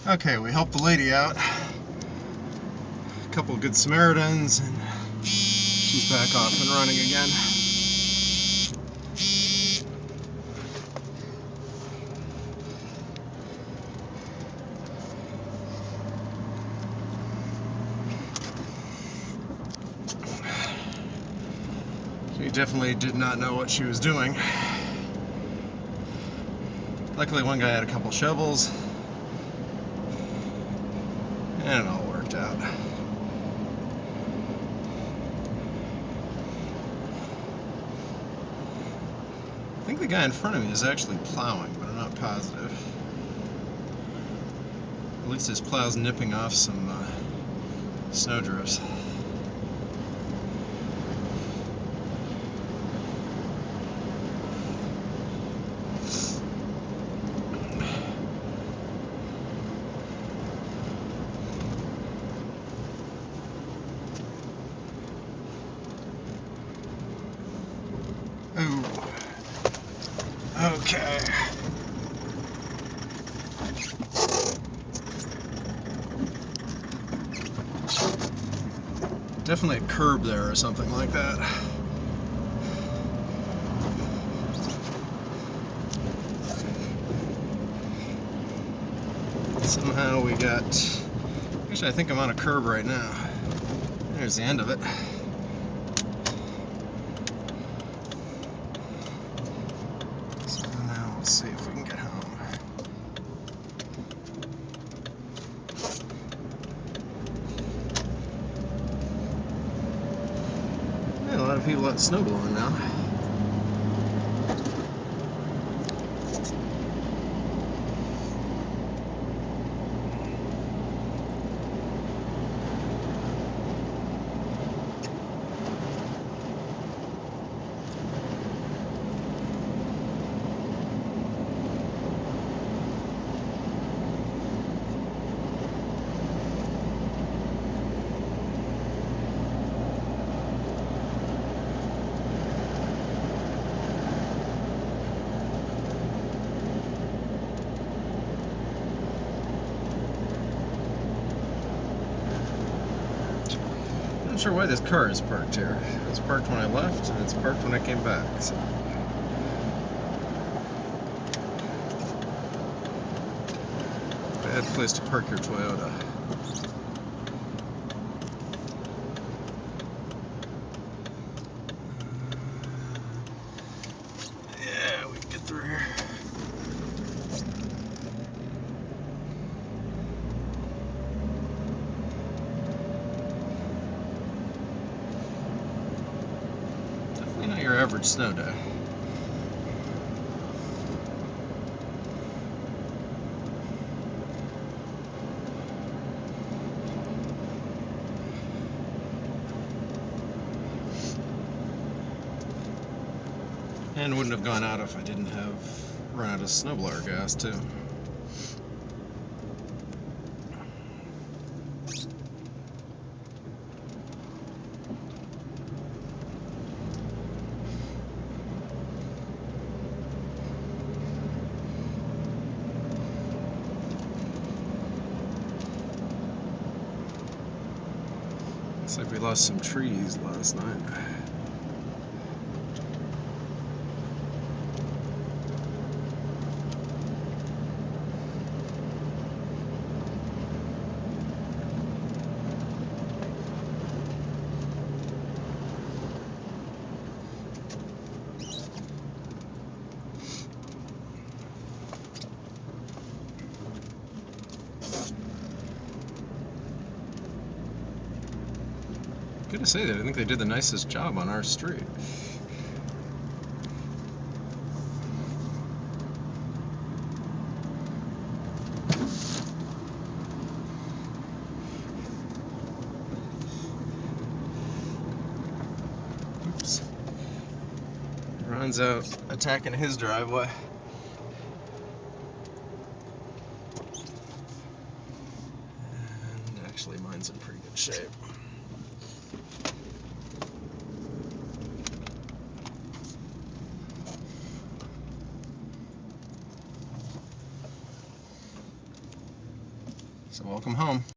Okay, we helped the lady out. A couple of good Samaritans, and she's back off and running again. She definitely did not know what she was doing. Luckily, one guy had a couple shovels, and it all worked out. I think the guy in front of me is actually plowing, but I'm not positive. At least his plow's nipping off some snowdrifts. Ooh. Okay. Definitely a curb there or something like that. Somehow we got... Actually, I think I'm on a curb right now. There's the end of it. So now we'll see if we can get home. Yeah, a lot of people out snow blowing now. I'm not sure why this car is parked here. It was parked when I left, and it's parked when I came back. So. Bad place to park your Toyota. Yeah, we can get through here. Definitely not your average snow day. And wouldn't have gone out if I didn't have run out of snowblower gas too. Looks like we lost some trees last night. Gotta say that I think they did the nicest job on our street. Oops. Ron's out attacking his driveway. And actually mine's in pretty good shape. So welcome home.